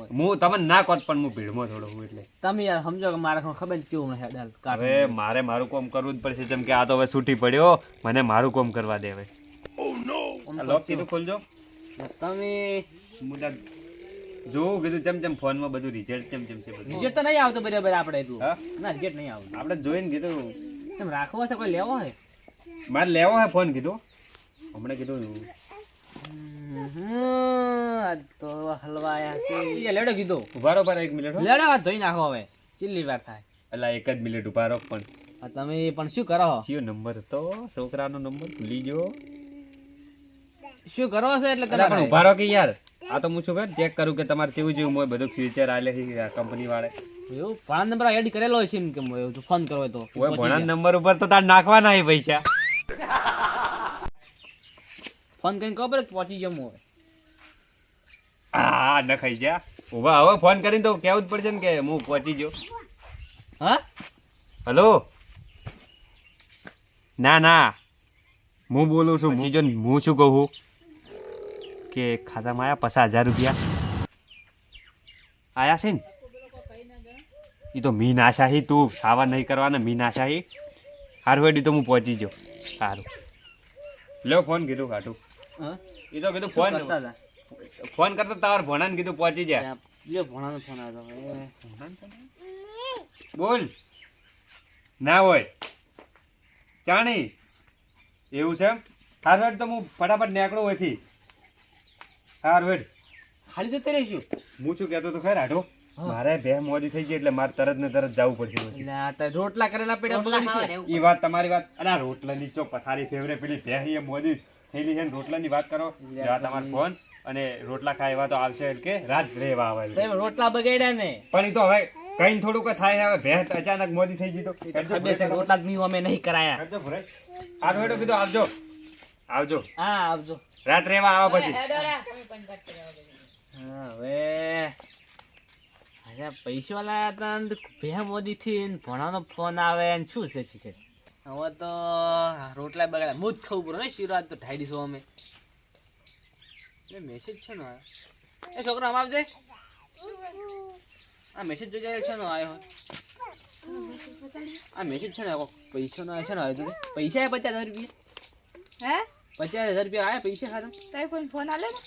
હોય હું તમને ના કોત પણ હું ભીડમાં થોડો હું એટલે તમે યાર સમજો કે મારે ખબર નથી કેવું હે ડાલ હવે મારે મારું કામ કરવું જ પડશે જેમ કે આ તો હવે છૂટી પડ્યો મને મારું કામ કરવા દે હવે લોક કીધું ખોલજો તમે મુદા જોઉં કીધું જેમ જેમ ફોનમાં બધું રિઝલ્ટ જેમ જેમ છે બધું રિઝલ્ટ તો નહીં આવતો બરાબર આપણે એટલું હા ના રિઝલ્ટ નહીં આવતું આપણે જોઈને કીધું તમે રાખવો છે કોઈ લેવો હે મારે લેવો હે ફોન કીધું હમણાં કીધું આજ તો હલવાયા છે લેડો કીધું ઉભા રહો પર 1 મિનિટ હો લેડો આ ધોઈ નાખો હવે ચીલી વાર થાય અલા 1 જ મિનિટ ઉભા રહો પણ આ તમે પણ શું કરો કયો નંબર હતો છોકરાનો નંબર ભૂલી ગયો શું કરો છો એટલે અલા પણ તમે ઉભા રહો કે યાર આ તો હું શું કર ચેક કરું કે તમારે કેવું જેવું મોય બધું ફ્યુચર આલે છે કંપની વાળે એવું ભણા નંબર એડ કરેલો છે એમ કે એવું તો ફોન કરો તો ઓય ભણા નંબર ઉપર તો તાર નાખવાના હે પૈસા ફોન કરીને ખબર પહોંચી જમો હોય આ ન ખાઈ જા ઉભા હવે ફોન કરીને તો કેવું જ પડશે ને કે હું પહોંચી ગયો હા હલો ના ના હું બોલું છું હું જો હું શું કહું કે ખાતામાં આયા 50,000 રૂપિયા આયા છે ને એ તો મીન આશા હી તું સાવા નહીં કરવાના મીન આશા હી હારું હેડી તો હું પહોંચી ગયો સારું લો ફોન કીધું કાઢું હા એ તો કીધું ફોન કરતા હતા ફોન કરતો તાર ભણાને કીધું પહોંચી જાય લ્યો ભણાનો ફોન આવ્યો બોલ ના હોય ચાણી એવું છે હાર વેડ તો હું ફટાફટ નીકળું હોયથી હાર વેડ ખાલી જતે રહીશું હું શું કહેતો તો ખરા હાડો મારે બે મોદી થઈ ગઈ એટલે મારે તરત ને તરત જવું પડશે એટલે આ તો રોટલા કરેલા પેડા બગડી છે એ વાત તમારી વાત અરે આ રોટલાની ચો પથારી ફેવરે પેલી ભેહી મોદી થયેલી છે ને રોટલાની વાત કરો આ તમારો ફોન અને રોટલા ખાય એવા તો આવશે એટલે કે રાત રહેવા આવે તમે રોટલા બગાડ્યા ને પણ એ તો હવે કઈ થોડું કઈ થાય હવે ભેહ અચાનક મોદી થઈ ગઈ તો ખબર છે રોટલા જ મીવ અમે નહીં કરાયા કરજો ભરાય આ વેડો કીધું આવજો આવજો હા આવજો રાત રહેવા આવો પછી હા હવે અરે પૈસા વાળા હતા ને બે મોદી થી ભણાનો ફોન આવે ને શું છે શીખે હવે તો રોટલા બગાડ્યા હું જ ખાવું પડે ને શિવરાત તો ઢાઈ દીધો અમે મેસેજ છે ને એ છોકરો આમ આવજે આ મેસેજ જોઈ જાય છે ને આવ્યો આ મેસેજ છે ને પૈસા નો છે ને આવ્યો પૈસા 50,000 રૂપિયા હે 50,000 રૂપિયા આયા પૈસા ખાતા તારે કોઈ ફોન આલે ને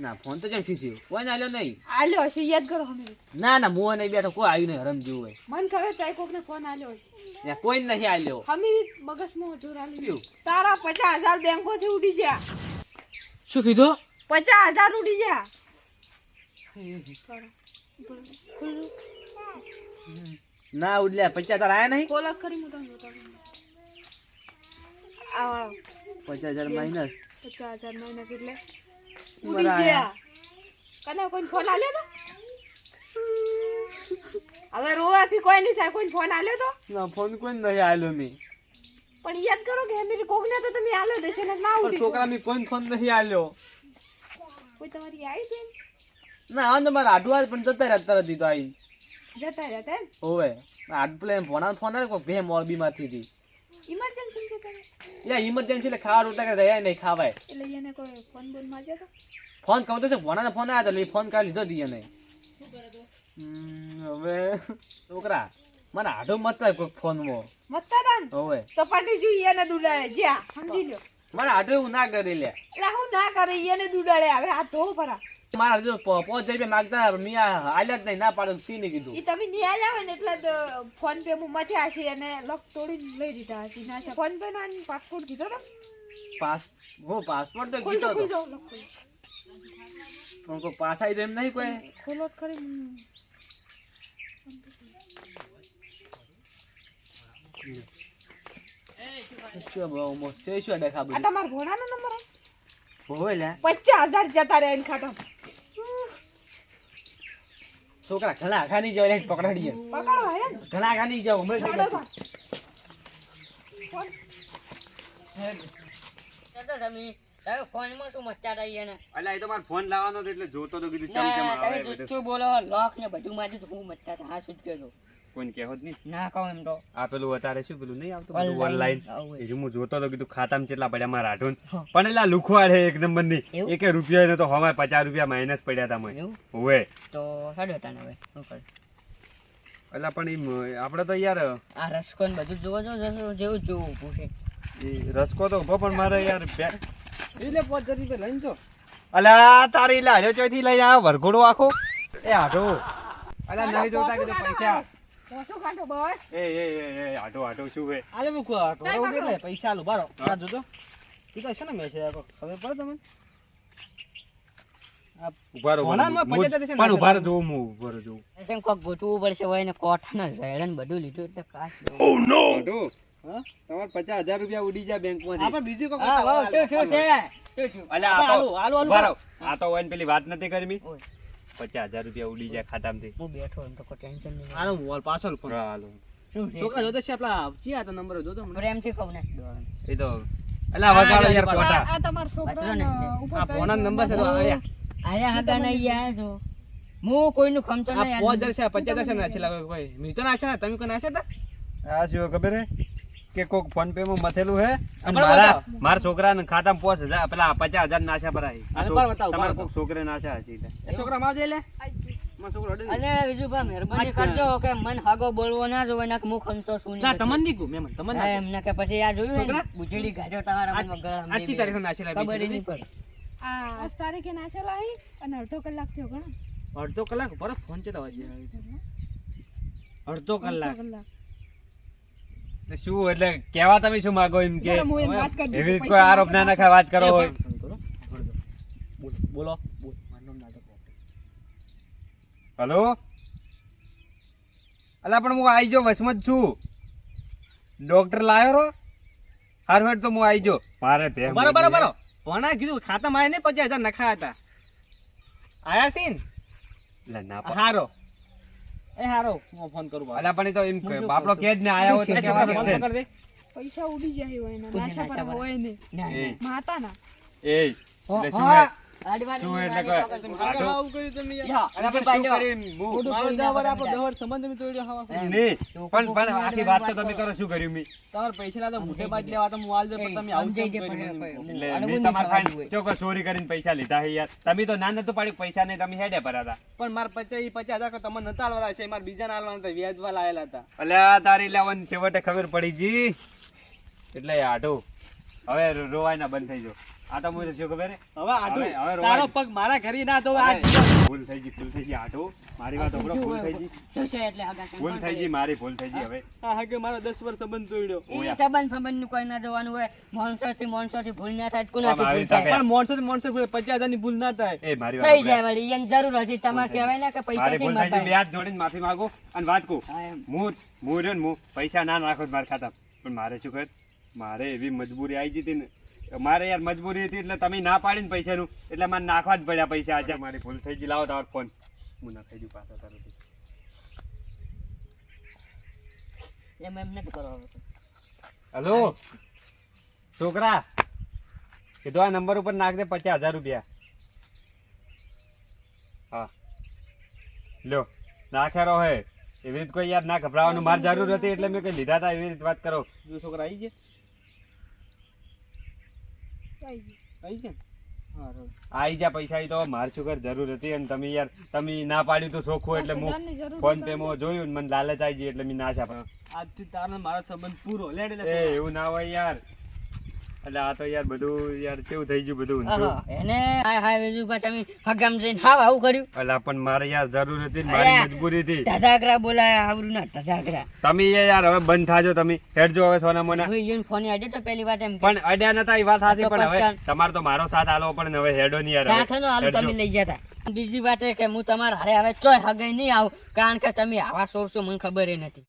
ના ફોન તો જેમ શું થયું કોઈ આલ્યો નહીં આલ્યો હશે યાદ કરો અમે ના ના મોહ નહીં બેઠો કોઈ આવ્યું નહીં હરમ જેવું હોય મન ખબર તારે કોકને ફોન આલ્યો હશે ત્યાં કોઈ નહીં આલ્યો હમી મગજમાં જોર આલી કેવું? તારા 50,000 બેંકોથી ઉડી ગયા શું કીધું 50,000 ઉડી ગયા ના ઉડલ્યા 50,000 આયા નહીં કોલસ કરી હું તમને બતાવું આ 50,000 માઇનસ 50,000 માઈનસ એટલે બરાબર. ઉડી ગયા કને કોઈ ફોન આલ્યો તો હવે રોવાથી કોઈ નહીં થાય કોઈ ફોન આલ્યો તો ના ફોન કોઈ નહીં આલ્યો મી પણ યાદ કરો કે હમી કોકને તો તમે આલ્યો દેશે ને ના પણ ઉડી છોકરા મી કોઈ ફોન નહીં આલ્યો કોઈ તમારી આવી છે ના આ તો મારા આડવા પણ જતા રહ્યા તરત દીધો આવી જતા રહ્યા એમ ઓવે આડ પ્લેન ભણા ફોન આવે કોઈ બે મોરબી માંથી હતી ઇમરજન્સી છે તમે યા ઇમરજન્સી એટલે ખાવા રોટલા કે રહ્યા નહીં ખાવાય એટલે એને કોઈ ફોન બોલ માર્યો તો ફોન કહું તો છે ભણાનો ફોન આવ્યો તો ફોન કાઢી લીધો દી એને હવે છોકરા મને આડો મત કોઈ ફોનમાં મતદાન ઓવે તો પાટી જોઈએ એને દુડાડે જ્યાં સમજી લ્યો મને આડો એવું ના કરી લે એટલે હું ના કરે એને દુડાડે હવે આ ધો પરા મારા જો 5,000 માગતા મિયા આલ્યા જ નહીં ના પાડો સીને કીધું ઈ તમે નિયા લાવે ને એટલે જ ફોન પે માં મથ્યા છે અને લોક તોડીને લઈ દીધા હશે ના છે ફોન પે નો પાસપોર્ટ કીધો તો પાસપોર્ટ તો ખોલ કીધો દો તો ખોલ દો પણ કોઈ પાસ આવી તો એમ નહીં કોઈ ખોલો જ ખરી શું બહુ મોસે શું દેખા આ બધું તમાર ભોણાનો નંબર હોય લે 50,000 જતા રહ્યા એન ખાતા છોકરા ઘણા આખા નહીં જાવ એટલે પકડાડીએ પકડો હે ને ઘણા આખા નહીં જાવ હમણાં થઈ પકડો જશે. ફોન ફોનમાં શું મસ્તા રહી ને અલા એ તો મારો ફોન લાવવાનો હતો એટલે જોતો તો કીધું ચમ ચમ ના આવે તમે બધું. જુઠ્ઠું બોલો લોક ને બધું માં હું મસ્તા હા શું કહેજો કોઈને કહેવો જ નહીં ના કહો એમ તો આ પેલું અત્યારે શું પેલું નહીં આવતું Online. બધું ઓનલાઈન આવું એ હું જોતો તો કીધું ખાતામાં કેટલા પડ્યા મારા રાઠોન હા. પણ એલા લુખવાડ હે એક નંબર ની એવું? એકે રૂપિયા ને તો હમાય 50 રૂપિયા માઇનસ પડ્યા હતા મને એવું? ઓવે તો સાડો તાને હવે શું કરું? એટલે પણ આપણે તો યાર આ રસકો ને બધું જોવો છો જેવું જોવું ઊભું છે. રસકો તો ઉભો પણ મારે યાર એટલે 5000 રૂપિયા લઈને જો. અલ્યા તારી લાર્યો ચોથી લઈને આવ્યો વરઘોડો આખો એ આઢો અલ્યા નહીં જોતા કે પૈસા ઓછું કાઢો બસ. એ આઢો આઢો શું હે આજે હું ઢોળાવું એટલે પૈસા આલું બારો આ જોજો ઈ તો છે ને મેસેજ આવ્યો ખબર પડે તમને ઉભા રહો ભણામાં 50,000 છે ને પણ ઉભા રહો જોઉં હું ઉભા રહો જોઉં એમ કોક ગોઠવું પડશે હોય ને કોઠાના ઝેડન બધું લીધું એટલે કાશ આઢો હા તમારે 50,000 રૂપિયા ઉડી જાય બેંકમાંથી આપણે બીજું કોઈ હા વાવ શું શું છે શું શું અલ્યા આ તો આલુ ઉભા રહો. આ તો હોય ને પેલી વાત નથી કરમી ઓય 50,000 રૂપિયા ઉડી જાય ખાતામાંથી હું બેઠો એમ તો કોઈ ટેન્શન નહીં. આનો મોબાઈલ પાછળ ફોન હા, હાલો. શું છે? છોકરા જોતો છે આપલા ચિયા તો નંબર જોતો મને પ્રેમથી કહું નથી દેવાનું. એ તો અલ્યા વગાડો યાર આ કોટા આ તમારા છોકરાને ઉપર આ ફોન નંબર છે તો આયા આયા હગા નહીં આયા છો હું કોઈનું ખમતો આ નહીં 5000 છે 50,000 છે નાખેલા કોઈ મી તો નાખ્યા ને તમે કોઈ નાખ્યા તા આ શું ખબર હે કે કોક ફોન પે માં મથેલું હે અને બરાબર. મારા છોકરાને ખાતામાં 5,000 પેલા 50,000 નાશા પર આવી આને પર બતાવો, તમારા બતાવો. કોક છોકરે નાશા હશે એટલે. એ છોકરા માં જઈ લે માં છોકરો હડે ને. અને બીજું ભાઈ મહેરબાની કરજો કે મન હાગો બોલવો ના જોવે ના કે હું ખમતો શું ના નહીં તમને નહીં કહું મેમન તમને ના એમ ના કે પછી આ જોયું ને છોકરા? બુજડી ગાજો તમારા મનમાં ગળા આજની તારીખે નાખેલા ખબર બીજી નહીં પડે આ 8 તારીખે નાશેલા હી અને અડધો કલાક થયો ઘણો. અડધો કલાક પર ફોન ચેતા વાજે અડધો કલાક તો શું એટલે કેવા તમે શું માંગો એમ કે બરાબર, હું એને વાત કરી દઉં. એવી રીતે કોઈ આરોપ ના નખાય વાત કરો હોય બોલો હલો અલા પણ હું આઈ જો વસમાં જ છું ડોક્ટર લાયો રો હારું હેડ તો હું આઈ જો મારે ભેમ બરાબર બરાબર ભણા કીધું ખાતામાં આયા ને 50,000 નખાયા હતા આયા છે ને લે ના પણ. હારો એ હારો હું ફોન કરું બાપ. અલા પણ એ તો એમ બાપડો કે જ ને આયા હોય તો એ કેવા છોકરા ફોન છે તો કરી દે પૈસા ઉડી જાય હોય ને કોઈને નાશા પર નાશા હોય ને ના એ માતાના. એ એટલે શું હા હે? આડી વાત શું એટલે નહીં, કોઈ- આડી હારું આટો- આવું કર્યું તમે યાર. યા, અલા પણ બીજું શું પાછો. કરી હું મોઢું મારો કોઈ ના દવર બને આપણો બધા. દવર સંબંધ મેં તોડ્યો હવા. નહીં પણ આખી વાત તો તમે કરો શું કર્યું મી તમારે પૈસા ના તો મોઢે બાજ લેવા તો હું આલ દે પણ તમે આવું સમજાઈ કેમ જાય કર્યું પણ મને? એટલે અનુભવ મેં નહીં તમારા થવાનું પાસે હોય. ચોક્કસ ચોરી કરીને પૈસા લીધા છે યાર તમે તો ના નતું પાડ્યું પૈસા નહીં તમે હેડે પર હતા પણ મારા 50,000 તમને નતા આલવાના છે મારા બીજા ના આલવાના હતા વ્યાજવા લાયેલા હતા અલ્યા તારી લેવન છેવટે ખબર પડી જી એટલે આઢો હવે રોવાય ના બંધ થઈ જો આ તો મને શું ખબર હે? હવે આટલું હવે રોવાય તારો નહીં. પગ મારા ઘરે ના ધોવે આ ભૂલ થઈ ગઈ આઢો મારી વાત સાંભળો ભૂલ થઈ ગઈ શું છે એટલે હગા કેમ ભૂલ કોણ થઈ ગઈ કરે? મારી ભૂલ થઈ ગઈ હવે આ હગે મારો 10 વર્ષ સંબંધ તોડ્યો ઈ સંબંધ ફબંધનું કોઈ ના જોવાનું હોય મોણસોથી ભૂલ ના થાય કોનાથી આમ આવી ભૂલ થાય રીતે પણ મોણસો 50,000 ની ભૂલ ના થાય એ મારી વાત થઈ સાંભળો. જાય વળી એને જરૂર હતી તમારે કહેવાય ને કે પૈસા મારી થી ભૂલ થઈ ગઈ બે મપાય. હાથ જોડીને માફી માંગુ અને વાત કહું હા, એમ. હું રહ્યો ને હું પૈસા ના નાખો મારા ખાતા પણ મારે શું કર મારે એવી મજબૂરી આવી જતી ને મારે યાર મજબૂરી હતી એટલે તમે ના પાડીને પૈસાનું એટલે મારે નાખવા જ પડ્યા પૈસા આજે મારી ભૂલ થઈ ગઈ લાવો તમારો ફોન હું નાખાઈ દઉં પાછો તારો એમ એમ નથી કરવાનું. હલો છોકરા કીધું આ નંબર ઉપર નાખ દે 50,000 રૂપિયા હા લ્યો નાખ્યા હે એવી રીતે કોઈ યાર ના ગભરાવાનું મારી જરૂર હતી એટલે મેં કઈ લીધા હતા એવી રીતે વાત કરો જો છોકરા આવી ગયા આવી ગયું. આવી ગયા ને? હા બરાબર. આઈ જા પૈસા ઈ તો માર છોકર જરૂર હતી અને તમે યાર તમે ના પાડ્યું તો ચોખ્ખું એટલે હું 10,000 ની જરૂર ફોન હતી. પે માં જોયું ને મને લાલચ આવી ગઈ એટલે મેં ના છાપ્યો આજથી તારો ને મારો સંબંધ પૂરો લેડ એ એટલે એવું ના હોય યાર એટલે આ તો યાર બધું યાર કેવું થઈ ગયું બધું ઊંધું. આહા, એને હાય હાય બીજું પણ તમે હગામ જઈને હાવ આવું કર્યું અલા પણ મારે યાર જરૂર હતી ને મારી અરે. મજબૂરી હતી ધજાગરા બોલાય આવરું ના ધજાગરા તમે યાર હવે બંધ થાજો તમે હેડજો હવે સોના મોના હવે ઈયોને ફોન આડ્યો તો પહેલી વાત એમ કે પણ અડ્યા નતા એ વાત સાચી તો પણ હવે પછતાન. તમારે તો મારો સાથ આલો પણ હવે હેડો નહીં યાર હવે. સાથેનો આલુ હેડજો. તમે લઈ ગયા હતા બીજી વાત એ કે હું તમારા હારે હવે ચોય હગાઈ નહીં આવું કારણ કે તમે આવા સોરશો મને ખબર નથી